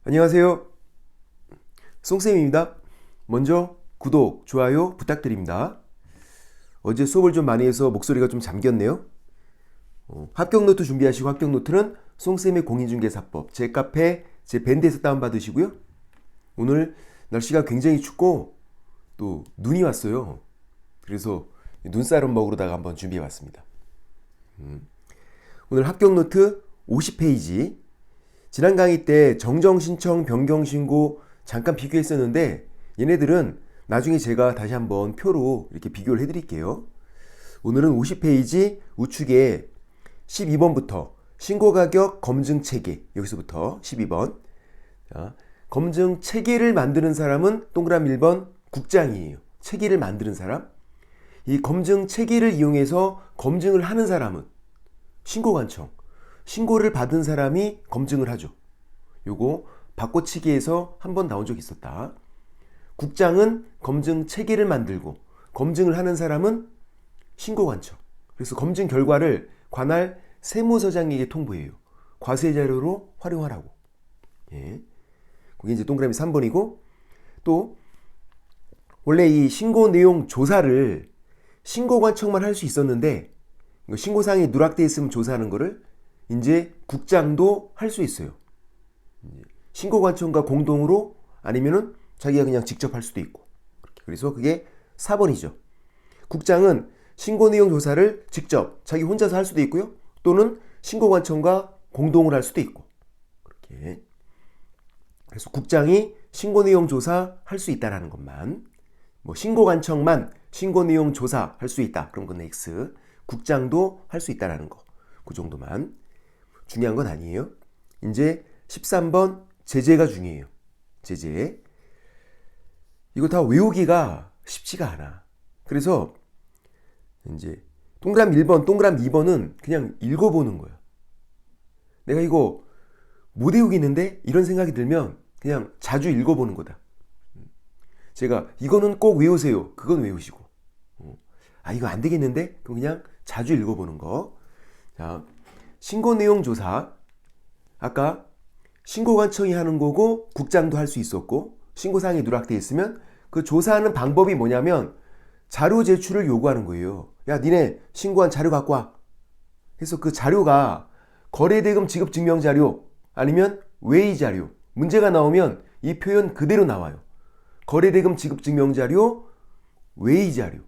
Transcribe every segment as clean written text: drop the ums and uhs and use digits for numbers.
안녕하세요. 송쌤입니다. 먼저 구독, 좋아요 부탁드립니다. 어제 수업을 좀 많이 해서 목소리가 좀 잠겼네요. 합격 노트 준비하시고 합격 노트는 송쌤의 공인중개사법 제 카페 제 밴드에서 다운받으시고요. 오늘 날씨가 굉장히 춥고 또 눈이 왔어요. 그래서 눈사람 먹으러다가 한번 준비해봤습니다. 오늘 합격 노트 50페이지. 지난 강의 때 정정신청, 변경신고 잠깐 비교했었는데 얘네들은 나중에 제가 다시 한번 표로 이렇게 비교를 해드릴게요. 오늘은 50페이지 우측에 12번부터 신고가격 검증체계, 여기서부터 12번. 자, 검증체계를 만드는 사람은 동그라미 1번 국장이에요. 체계를 만드는 사람. 이 검증체계를 이용해서 검증을 하는 사람은 신고관청. 신고를 받은 사람이 검증을 하죠. 요거 바꿔치기에서 한번 나온 적이 있었다. 국장은 검증 체계를 만들고 검증을 하는 사람은 신고관청. 그래서 검증 결과를 관할 세무서장에게 통보해요. 과세 자료로 활용하라고. 예. 그게 이제 동그라미 3번이고 또 원래 이 신고 내용 조사를 신고관청만 할 수 있었는데 신고사항이 누락돼 있으면 조사하는 거를 이제 국장도 할 수 있어요. 신고관청과 공동으로 아니면은 자기가 그냥 직접 할 수도 있고. 그래서 그게 4번이죠. 국장은 신고 내용 조사를 직접 자기 혼자서 할 수도 있고요. 또는 신고관청과 공동으로 할 수도 있고. 그렇게. 그래서 국장이 신고 내용 조사 할 수 있다라는 것만. 뭐 신고관청만 신고 내용 조사 할 수 있다. 그런 건 X. 국장도 할 수 있다라는 거. 그 정도만. 중요한 건 아니에요. 이제 13번 제재가 중요해요. 제재. 이거 다 외우기가 쉽지가 않아. 그래서 이제 동그라미 1번, 동그라미 2번은 그냥 읽어보는 거야. 내가 이거 못 외우겠는데? 이런 생각이 들면 그냥 자주 읽어보는 거다. 제가 이거는 꼭 외우세요. 그건 외우시고. 아, 이거 안 되겠는데? 그럼 그냥 자주 읽어보는 거. 자, 신고 내용 조사. 아까 신고관청이 하는 거고 국장도 할 수 있었고 신고사항이 누락돼 있으면 그 조사하는 방법이 뭐냐면 자료 제출을 요구하는 거예요. 야, 니네 신고한 자료 갖고 와. 그래서 그 자료가 거래대금 지급 증명 자료 아니면 외의 자료. 문제가 나오면 이 표현 그대로 나와요. 거래대금 지급 증명 자료, 외의 자료.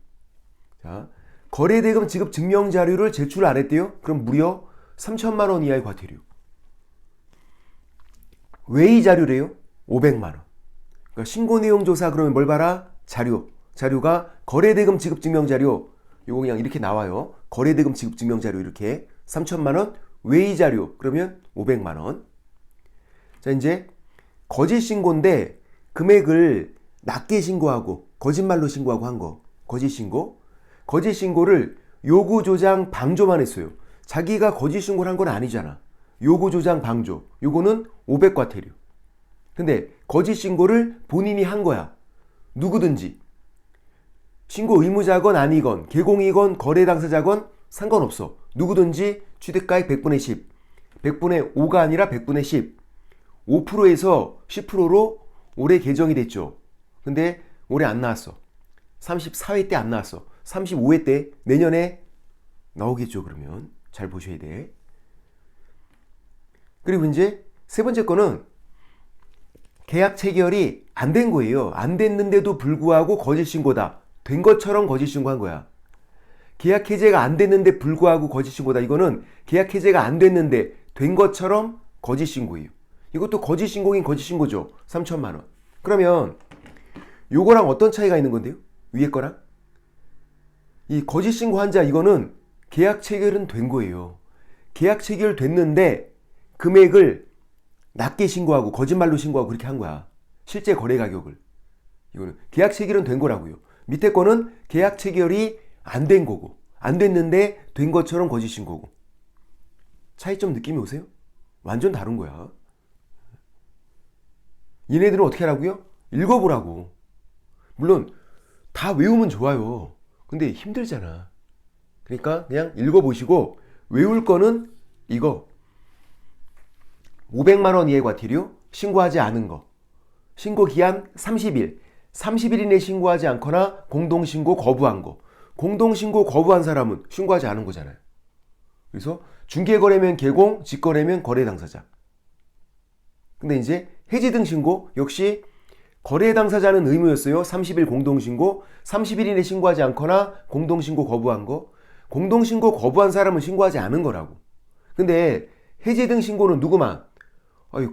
자, 거래대금 지급 증명 자료를 제출 안 했대요? 그럼 무려 3천만 원 이하의 과태료. 외의 자료래요? 500만 원. 그러니까 신고 내용 조사 그러면 뭘 봐라? 자료. 자료가 거래대금 지급 증명 자료. 요거 그냥 이렇게 나와요. 거래대금 지급 증명 자료 이렇게 3천만 원. 외의 자료 그러면 500만 원. 자, 이제 거짓 신고인데 금액을 낮게 신고하고 거짓말로 신고하고 한 거. 거짓 신고. 거짓 신고를 요구 조장 방조만 했어요. 자기가 거짓 신고를 한 건 아니잖아. 요구 조장 방조. 요거는 500 과태료. 근데 거짓 신고를 본인이 한 거야. 누구든지. 신고 의무자건 아니건 개공이건 거래 당사자건 상관없어. 누구든지 취득가액 100분의 10. 100분의 5가 아니라 100분의 10. 5%에서 10%로 올해 개정이 됐죠. 근데 올해 안 나왔어. 34회 때 안 나왔어. 35회 때 내년에 나오겠죠. 그러면 잘 보셔야 돼. 그리고 이제 세 번째 거는 계약 체결이 안 된 거예요. 안 됐는데도 불구하고 거짓 신고다. 된 것처럼 거짓 신고한 거야. 계약 해제가 안 됐는데 불구하고 거짓 신고다. 이거는 계약 해제가 안 됐는데 된 것처럼 거짓 신고예요. 이것도 거짓 신고긴 거짓 신고죠. 3천만 원. 그러면 요거랑 어떤 차이가 있는 건데요? 위에 거랑? 이 거짓 신고 환자 이거는 계약 체결은 된 거예요. 계약 체결 됐는데 금액을 낮게 신고하고 거짓말로 신고하고 그렇게 한 거야. 실제 거래 가격을. 이거는 계약 체결은 된 거라고요. 밑에 거는 계약 체결이 안 된 거고 안 됐는데 된 것처럼 거짓 신고고. 차이점 느낌이 오세요? 완전 다른 거야. 얘네들은 어떻게 하라고요? 읽어보라고. 물론 다 외우면 좋아요. 근데 힘들잖아. 그러니까 그냥 읽어보시고 외울 거는 이거 500만 원 이하의 과태료 신고하지 않은 거. 신고 기한 30일. 30일 이내 신고하지 않거나 공동신고 거부한 거. 공동신고 거부한 사람은 신고하지 않은 거잖아요. 그래서 중개거래면 개공, 직거래면 거래 당사자. 근데 이제 해지 등 신고 역시 거래 당사자는 의무였어요. 30일 공동신고, 30일 이내 신고하지 않거나 공동신고 거부한 거. 공동신고 거부한 사람은 신고하지 않은 거라고. 근데 해지 등 신고는 누구만?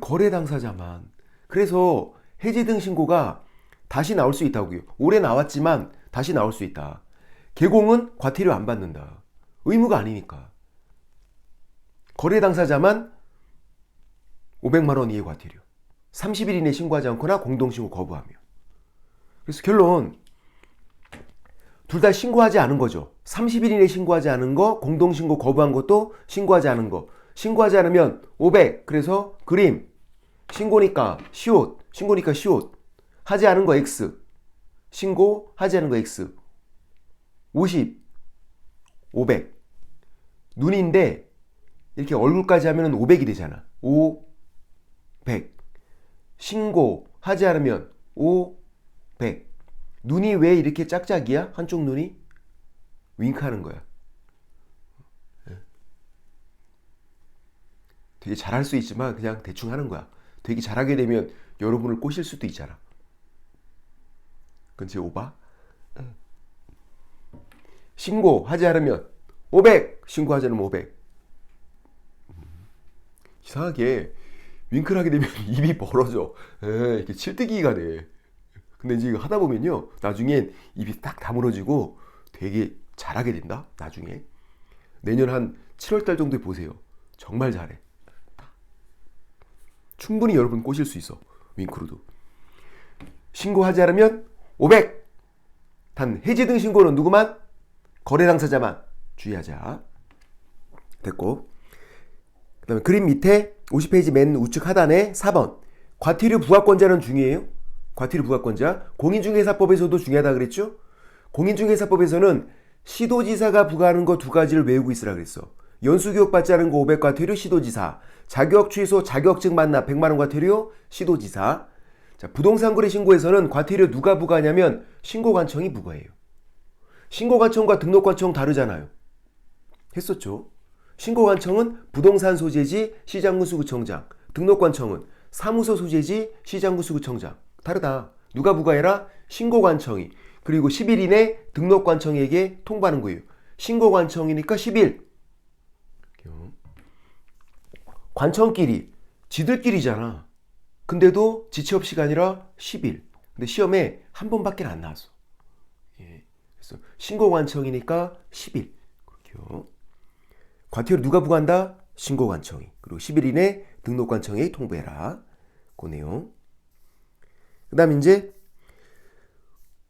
거래 당사자만. 그래서 해지 등 신고가 다시 나올 수 있다고요. 올해 나왔지만 다시 나올 수 있다. 개공은 과태료 안 받는다. 의무가 아니니까. 거래 당사자만 500만 원 이하 과태료. 30일 이내 신고하지 않거나 공동신고 거부하며. 그래서 결론 둘 다 신고하지 않은 거죠. 30일 이내 신고하지 않은 거, 공동신고 거부한 것도 신고하지 않은 거. 신고하지 않으면 500. 그래서 그림. 신고니까 시옷. 신고니까 시옷. 하지 않은 거 X. 신고하지 않은 거 X. 50. 500. 눈인데 이렇게 얼굴까지 하면 500이 되잖아. 500. 신고하지 않으면 500. 눈이 왜 이렇게 짝짝이야? 한쪽 눈이? 윙크하는 거야. 되게 잘할 수 있지만 그냥 대충 하는 거야. 되게 잘하게 되면 여러분을 꼬실 수도 있잖아. 그건 제 오바? 신고하지 않으면 500! 신고하지 않으면 500. 이상하게 윙크를 하게 되면 입이 벌어져. 이렇게 칠뜨기가 돼. 근데 이제 이거 하다 보면요. 나중엔 입이 딱 다물어지고 되게 잘하게 된다. 나중에. 내년 한 7월달 정도에 보세요. 정말 잘해. 충분히 여러분 꼬실 수 있어. 윙크로도. 신고하지 않으면 500! 단 해지 등 신고는 누구만? 거래 당사자만 주의하자. 됐고. 그 다음에 그림 밑에 50페이지 맨 우측 하단에 4번. 과태료 부과권자는 중요해요. 과태료 부과권자. 공인중개사법에서도 중요하다 그랬죠? 공인중개사법에서는 시도지사가 부과하는 거 두 가지를 외우고 있으라 그랬어. 연수교육 받지 않은 거 500 과태료 시도지사. 자격 취소 자격증 반납 100만 원 과태료 시도지사. 자, 부동산 거래 신고에서는 과태료 누가 부과하냐면 신고관청이 부과해요. 신고관청과 등록관청 다르잖아요. 했었죠. 신고관청은 부동산 소재지 시장군수구청장, 등록관청은 사무소 소재지 시장군수구청장. 다르다. 누가 부과해라? 신고관청이. 그리고 10일 이내 등록관청에게 통보하는 거예요. 신고관청이니까 10일. 관청끼리 지들끼리잖아. 근데도 지체업 시간이라 10일. 근데 시험에 한 번밖에 안 나왔어. 그래서 신고관청이니까 10일. 그렇게요. 과태료 누가 부과한다? 신고관청이. 그리고 10일 이내 등록관청에 통보해라. 그 내용. 그 다음 이제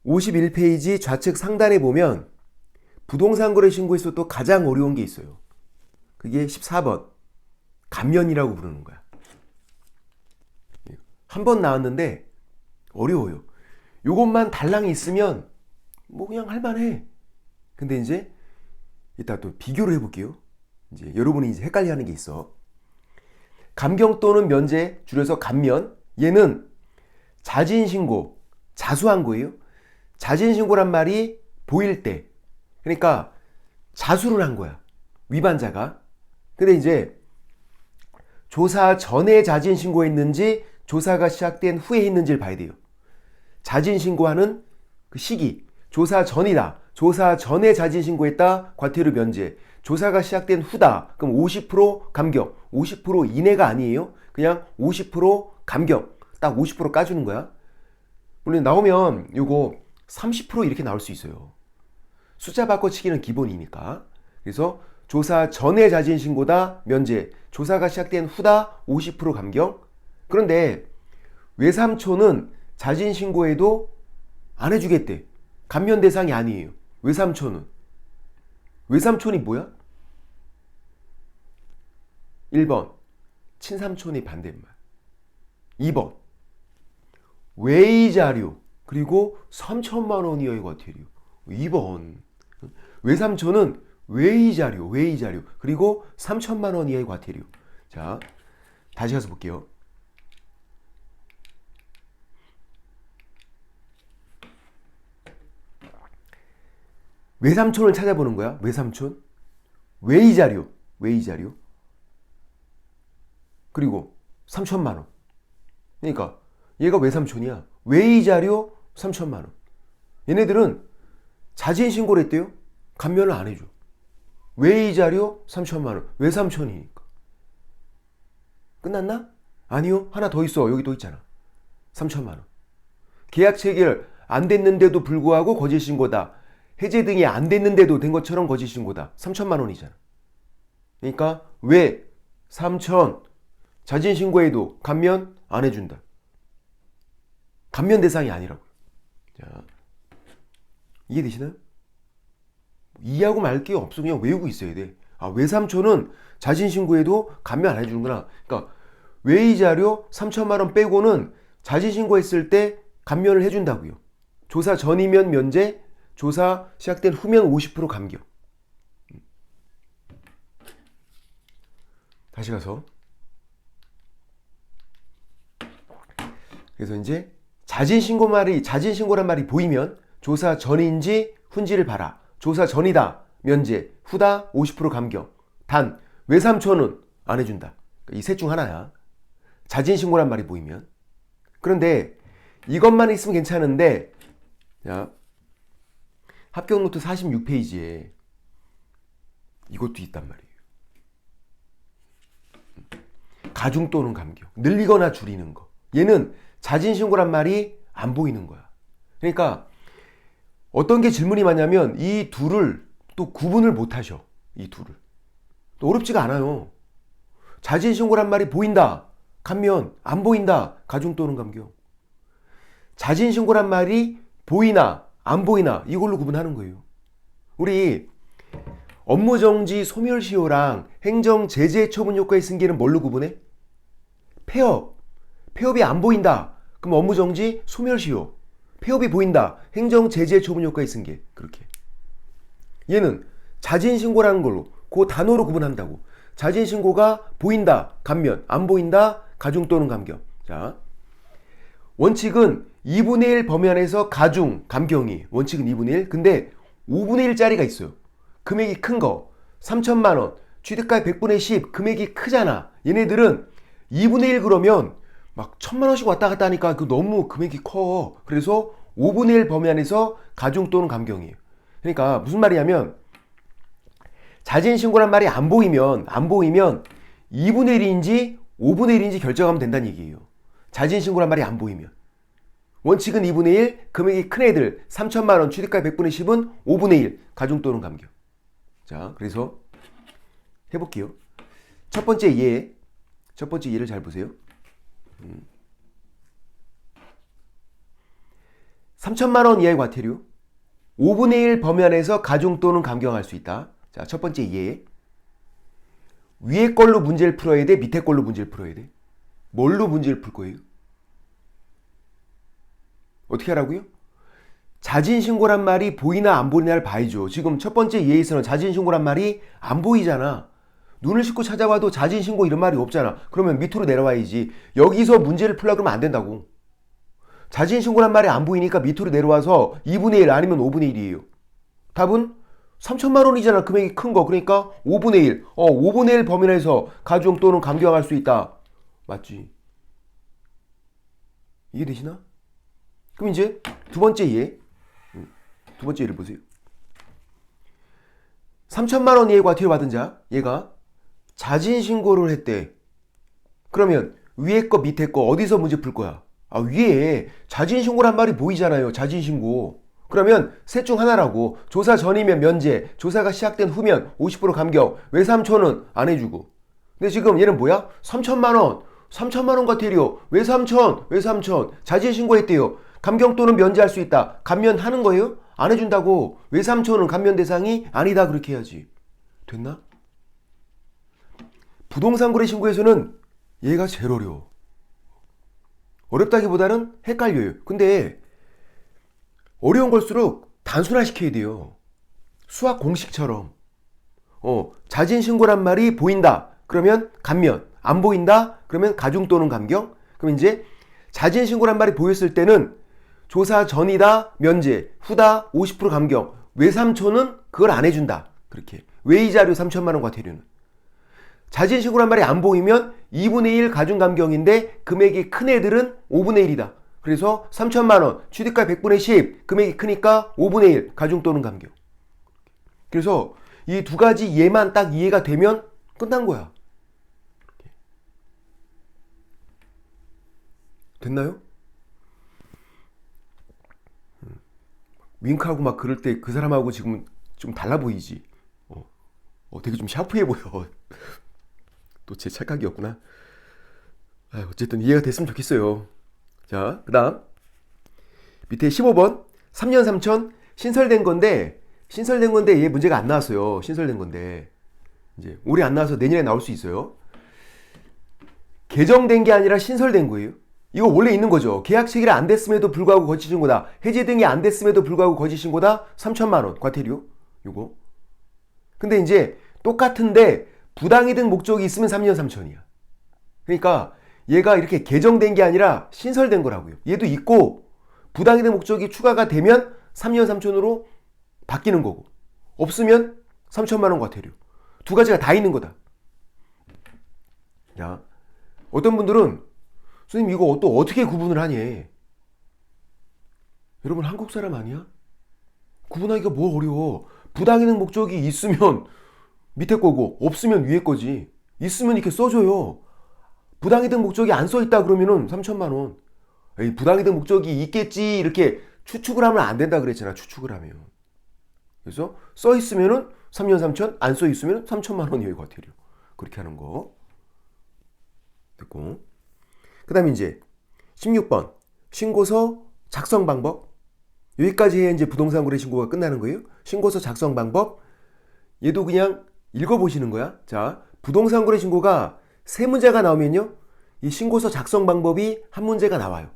51페이지 좌측 상단에 보면 부동산 거래 신고에서 또 가장 어려운 게 있어요. 그게 14번. 감면이라고 부르는 거야. 한 번 나왔는데 어려워요. 요것만 달랑이 있으면 뭐 그냥 할만해. 근데 이제 이따 또 비교를 해볼게요. 이제 여러분이 이제 헷갈려하는 게 있어. 감경 또는 면제, 줄여서 감면. 얘는 자진신고, 자수한 거예요. 자진신고란 말이 보일 때. 그러니까 자수를 한 거야. 위반자가. 근데 이제 조사 전에 자진신고했는지 조사가 시작된 후에 했는지를 봐야 돼요. 자진신고하는 그 시기. 조사 전이다. 조사 전에 자진신고했다. 과태료 면제. 조사가 시작된 후다. 그럼 50% 감경. 50% 이내가 아니에요. 그냥 50% 감경. 딱 50% 까주는 거야. 물론 나오면 요거 30% 이렇게 나올 수 있어요. 숫자 바꿔치기는 기본이니까. 그래서 조사 전에 자진신고다. 면제. 조사가 시작된 후다. 50% 감경. 그런데 외삼촌은 자진신고해도 안 해주겠대. 감면 대상이 아니에요. 외삼촌은. 외삼촌이 뭐야? 1번. 친삼촌이 반대말. 2번. 외의자료. 그리고 3천만 원 이하의 과태료. 2번. 외삼촌은 외의자료. 그리고 3천만 원 이하의 과태료. 자, 다시 가서 볼게요. 외삼촌을 찾아보는 거야. 외삼촌. 외이자료. 그리고 3천만 원. 그러니까 얘가 외삼촌이야. 외이자료 3천만 원. 얘네들은 자진 신고를 했대요. 감면을 안 해줘. 외이자료 3천만 원. 외삼촌이니까. 끝났나? 아니요. 하나 더 있어. 여기 또 있잖아. 3천만 원. 계약 체결 안 됐는데도 불구하고 거짓 신고다. 해제 등이 안 됐는데도 된 것처럼 거짓 신고다. 3천만 원이잖아. 그러니까 왜 3천 자진 신고해도 감면 안 해준다. 감면 대상이 아니라고요. 자, 이해되시나요? 이해하고 말 게 없어. 그냥 외우고 있어야 돼. 아, 외삼촌은 자진 신고해도 감면 안 해주는구나. 그러니까 외이자료 3천만 원 빼고는 자진 신고했을 때 감면을 해준다고요. 조사 전이면 면제, 조사 시작된 후면 50% 감경. 다시 가서. 그래서 이제 자진 신고란 말이 보이면 조사 전인지 훈지를 봐라. 조사 전이다. 면제. 후다. 50% 감경. 단 외삼촌은 안 해준다. 이 셋 중 하나야. 자진 신고란 말이 보이면. 그런데 이것만 있으면 괜찮은데, 자, 합격 노트 46페이지에 이것도 있단 말이에요. 가중 또는 감경. 늘리거나 줄이는 거. 얘는 자진 신고란 말이 안 보이는 거야. 그러니까 어떤 게 질문이 많냐면 이 둘을 또 구분을 못 하셔. 이 둘을. 또 어렵지가 않아요. 자진 신고란 말이 보인다. 감면. 안 보인다. 가중 또는 감경. 자진 신고란 말이 보이나 안 보이나 이걸로 구분하는 거예요. 우리 업무정지 소멸시효랑 행정제재 처분 효과의 승계는 뭘로 구분해? 폐업이 안 보인다. 그럼 업무정지 소멸시효. 폐업이 보인다. 행정제재 처분 효과의 승계. 그렇게. 얘는 자진신고라는 걸로 그 단어로 구분한다고. 자진신고가 보인다. 감면. 안 보인다. 가중 또는 감경. 자, 원칙은 2분의 1 범위 안에서 가중, 감경이 원칙은 2분의 1. 근데 5분의 1짜리가 있어요. 금액이 큰 거. 3천만 원. 취득가액 100분의 10. 금액이 크잖아. 얘네들은 2분의 1 그러면 막 1,000만 원씩 왔다 갔다 하니까 그 너무 금액이 커. 그래서 5분의 1 범위 안에서 가중 또는 감경이에요. 그러니까 무슨 말이냐면 자진 신고란 말이 안 보이면 2분의 1인지 5분의 1인지 결정하면 된다는 얘기예요. 자진 신고란 말이 안 보이면. 원칙은 2분의 1, 금액이 큰 애들 3천만 원, 취득가액 100분의 10은 5분의 1, 가중 또는 감경. 자, 그래서 해볼게요. 첫 번째 예를 잘 보세요. 3천만 원 이하의 과태료 5분의 1 범위 안에서 가중 또는 감경할 수 있다. 자, 첫 번째 예. 위에 걸로 문제를 풀어야 돼? 밑에 걸로 문제를 풀어야 돼? 뭘로 문제를 풀 거예요? 어떻게 하라고요? 자진신고란 말이 보이나 안 보이나를 봐야죠. 지금 첫 번째 예에서는 자진신고란 말이 안 보이잖아. 눈을 씻고 찾아와도 자진신고 이런 말이 없잖아. 그러면 밑으로 내려와야지. 여기서 문제를 풀려고 그러면 안 된다고. 자진신고란 말이 안 보이니까 밑으로 내려와서 2분의 1 아니면 5분의 1이에요. 답은 3천만 원이잖아. 금액이 큰 거. 그러니까 5분의 1. 5분의 1 범위 내에서 가중 또는 감경할 수 있다. 맞지? 이해되시나? 그럼 이제 두 번째 예를 보세요. 3천만 원 이하의 과태료 받은 자, 얘가 자진신고를 했대. 그러면 위에 거 밑에 거 어디서 문제 풀 거야? 위에 자진신고란 말이 보이잖아요. 자진신고. 그러면 셋 중 하나라고. 조사 전이면 면제, 조사가 시작된 후면 50% 감경, 외삼촌은 안 해주고. 근데 지금 얘는 뭐야? 3천만 원 과태료, 외삼촌, 자진신고했대요. 감경 또는 면제할 수 있다. 감면하는 거예요? 안 해준다고. 외삼촌은 감면 대상이 아니다. 그렇게 해야지. 됐나? 부동산 거래 신고에서는 얘가 제일 어려워. 어렵다기보다는 헷갈려요. 근데 어려운 걸수록 단순화시켜야 돼요. 수학 공식처럼. 자진신고란 말이 보인다. 그러면 감면. 안 보인다. 그러면 가중 또는 감경. 그럼 이제 자진신고란 말이 보였을 때는 조사 전이다. 면제. 후다. 50% 감경. 외삼촌은 그걸 안 해준다. 그렇게. 외이자료 3천만 원 과태료는. 자진신고란 말이 안 보이면 2분의 1 가중감경인데 금액이 큰 애들은 5분의 1이다. 그래서 3천만 원, 취득가 100분의 10, 금액이 크니까 5분의 1 가중 또는 감경. 그래서 이 두 가지 예만 딱 이해가 되면 끝난 거야. 됐나요? 윙크하고 막 그럴 때 그 사람하고 지금 좀 달라 보이지. 되게 좀 샤프해 보여. 또 제 착각이었구나. 어쨌든 이해가 됐으면 좋겠어요. 자, 그 다음 밑에 15번 3년 3천 신설된 건데 얘 문제가 안 나왔어요. 신설된 건데 이제 올해 안 나와서 내년에 나올 수 있어요. 개정된 게 아니라 신설된 거예요. 이거 원래 있는 거죠. 계약 체결이 안 됐음에도 불구하고 거짓 신고다. 해지 등이 안 됐음에도 불구하고 거짓 신고다. 3천만 원 과태료. 요거. 근데 이제 똑같은데 부당이득 목적이 있으면 3년 3천이야. 그러니까 얘가 이렇게 개정된 게 아니라 신설된 거라고요. 얘도 있고 부당이득 목적이 추가가 되면 3년 3천으로 바뀌는 거고 없으면 3천만 원 과태료. 두 가지가 다 있는 거다. 야, 어떤 분들은 선생님 이거 또 어떻게 구분을 하니? 여러분 한국 사람 아니야? 구분하기가 뭐 어려워. 부당이득 목적이 있으면 밑에 거고 없으면 위에 거지. 있으면 이렇게 써줘요. 부당이득 목적이 안 써있다 그러면은 3천만 원. 에이, 부당이득 목적이 있겠지 이렇게 추측을 하면 안 된다 그랬잖아. 추측을 하면. 그래서 써있으면은 3년 3천, 안 써있으면 3천만 원이에요 과태료. 그렇게 하는 거. 됐고. 그 다음에 이제 16번 신고서 작성 방법. 여기까지 해야 이제 부동산 거래 신고가 끝나는 거예요. 신고서 작성 방법. 얘도 그냥 읽어보시는 거야. 자, 부동산 거래 신고가 세 문제가 나오면요. 이 신고서 작성 방법이 한 문제가 나와요.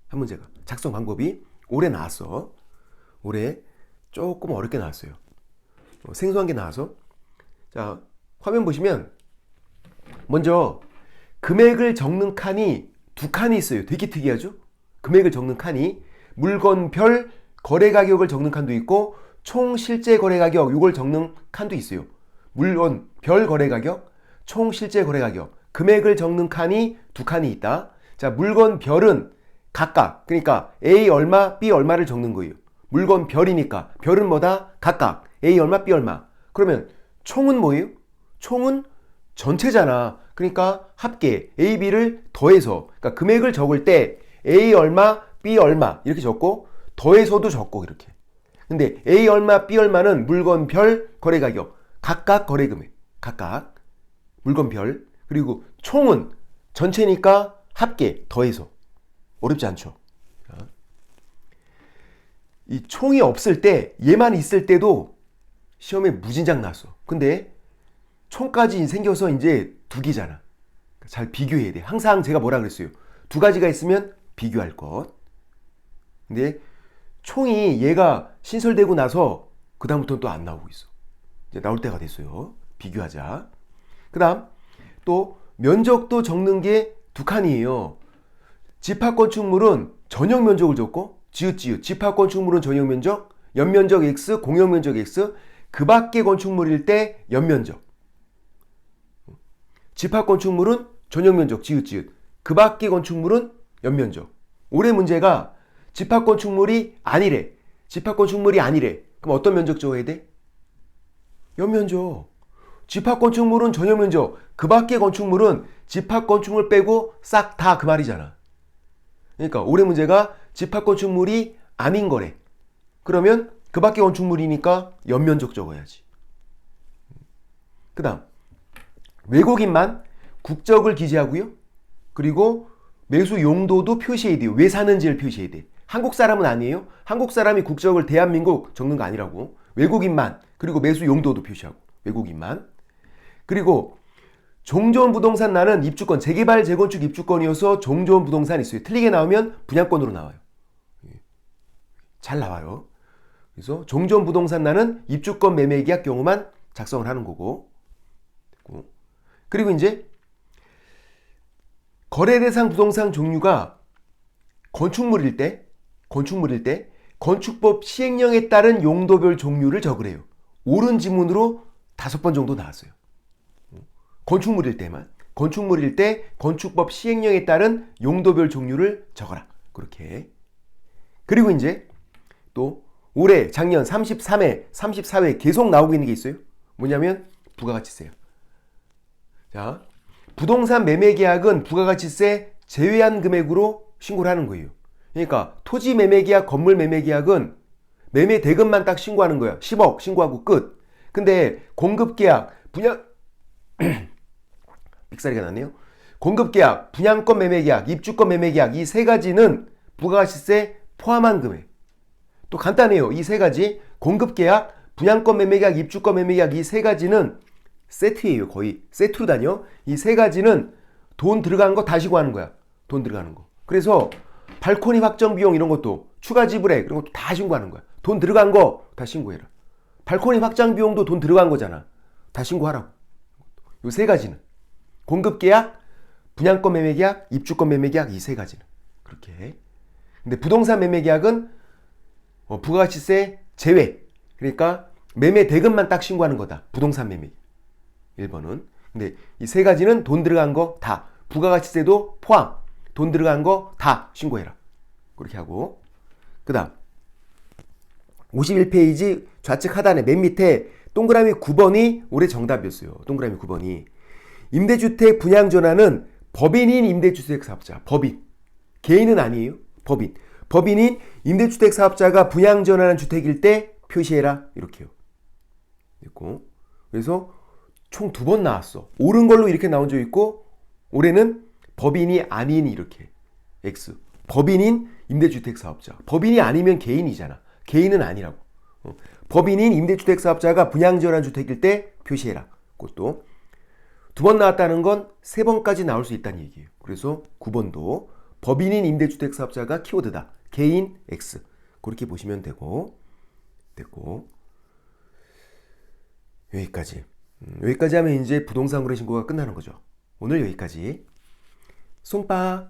한 문제가. 작성 방법이 올해 나왔어. 올해 조금 어렵게 나왔어요. 생소한 게 나와서. 자, 화면 보시면 먼저 금액을 적는 칸이 두 칸이 있어요. 되게 특이하죠? 금액을 적는 칸이 물건별 거래 가격을 적는 칸도 있고 총 실제 거래 가격 이걸 적는 칸도 있어요. 물건별 거래 가격, 총 실제 거래 가격, 금액을 적는 칸이 두 칸이 있다. 자, 물건별은 각각, 그러니까 A 얼마, B 얼마를 적는 거예요. 물건별이니까 별은 뭐다? 각각 A 얼마, B 얼마. 그러면 총은 뭐예요? 총은 전체잖아. 그러니까 합계 A, B를 더해서, 그러니까 금액을 적을 때 A 얼마, B 얼마 이렇게 적고 더해서도 적고 이렇게. 근데 A 얼마, B 얼마는 물건별 거래가격, 각각 거래금액, 각각 물건별. 그리고 총은 전체니까 합계 더해서. 어렵지 않죠? 이 총이 없을 때 얘만 있을 때도 시험에 무진장 나왔어. 근데 총까지 생겨서 이제 두 개잖아. 잘 비교해야 돼. 항상 제가 뭐라 그랬어요? 두 가지가 있으면 비교할 것. 근데 총이 얘가 신설되고 나서 그 다음부터는 또 안 나오고 있어. 이제 나올 때가 됐어요. 비교하자. 그 다음 또 면적도 적는 게 두 칸이에요. 집합건축물은 전용 면적을 적고 지읒 집합건축물은 전용 면적, 연면적 X, 공용 면적 X, 그 밖의 건축물일 때 연면적. 집합건축물은 전용 면적 지읒, 그 밖의 건축물은 연면적. 올해 문제가 집합건축물이 아니래. 집합건축물이 아니래. 그럼 어떤 면적 적어야 돼? 연면적. 집합건축물은 전용 면적, 그 밖의 건축물은 집합건축물 빼고 싹 다 그 말이잖아. 그러니까 올해 문제가 집합건축물이 아닌 거래. 그러면 그 밖의 건축물이니까 연면적 적어야지. 그 다음 외국인만 국적을 기재하고요. 그리고 매수 용도도 표시해야 돼요. 왜 사는지를 표시해야 돼. 한국 사람은 아니에요. 한국 사람이 국적을 대한민국 적는 거 아니라고. 외국인만, 그리고 매수 용도도 표시하고. 외국인만. 그리고 종전 부동산 나는 입주권, 재개발 재건축 입주권이어서 종전 부동산이 있어요. 틀리게 나오면 분양권으로 나와요. 잘 나와요. 그래서 종전 부동산 나는 입주권 매매 계약 경우만 작성을 하는 거고. 그리고 이제 거래 대상 부동산 종류가 건축물일 때 건축법 시행령에 따른 용도별 종류를 적으래요. 옳은 지문으로 5번 정도 나왔어요. 건축물일 때만. 건축물일 때 건축법 시행령에 따른 용도별 종류를 적어라. 그렇게. 그리고 이제 또 올해 작년 33회, 34회 계속 나오고 있는 게 있어요. 뭐냐면 부가가치세요. 자, 부동산 매매 계약은 부가가치세 제외한 금액으로 신고를 하는 거예요. 그러니까 토지 매매 계약, 건물 매매 계약은 매매 대금만 딱 신고하는 거야. 10억 신고하고 끝. 근데 공급 계약, 분양 삑사리가 났네요. 공급 계약, 분양권 매매 계약, 입주권 매매 계약 이 세 가지는 부가가치세 포함한 금액. 또 간단해요. 이 세 가지 공급 계약, 분양권 매매 계약, 입주권 매매 계약 이 세 가지는 세트예요. 거의 세트로 다녀. 이 세 가지는 돈 들어간 거 다 신고하는 거야. 돈 들어가는 거. 그래서 발코니 확정 비용 이런 것도 추가 지불액 이런 것도 다 신고하는 거야. 돈 들어간 거 다 신고해라. 발코니 확장 비용도 돈 들어간 거잖아. 다 신고하라고. 요 세 가지는 공급 계약, 분양권 매매 계약, 입주권 매매 계약 이 세 가지는 그렇게. 근데 부동산 매매 계약은 부가가치세 제외. 그러니까 매매 대금만 딱 신고하는 거다. 부동산 매매. 1번은. 근데 이 세 가지는 돈 들어간 거 다. 부가가치세도 포함. 돈 들어간 거 다 신고해라. 그렇게 하고. 그 다음 51페이지 좌측 하단에 맨 밑에 동그라미 9번이 올해 정답이었어요. 동그라미 9번이. 임대주택 분양 전환은 법인인 임대주택 사업자. 법인. 개인은 아니에요. 법인. 법인인 임대주택 사업자가 분양 전환한 주택일 때 표시해라. 이렇게요. 됐고. 그래서 총 2번 나왔어. 옳은 걸로 이렇게 나온 적 있고 올해는 법인이 아닌 이렇게. X. 법인인 임대주택 사업자. 법인이 아니면 개인이잖아. 개인은 아니라고. 법인인 임대주택 사업자가 분양 전환 주택일 때 표시해라. 그것도 2번 나왔다는 건 3번까지 나올 수 있다는 얘기예요. 그래서 9번도 법인인 임대주택 사업자가 키워드다. 개인 X. 그렇게 보시면 되고. 됐고. 여기까지. 여기까지 하면 이제 부동산 거래 신고가 끝나는 거죠. 오늘 여기까지. 손빠.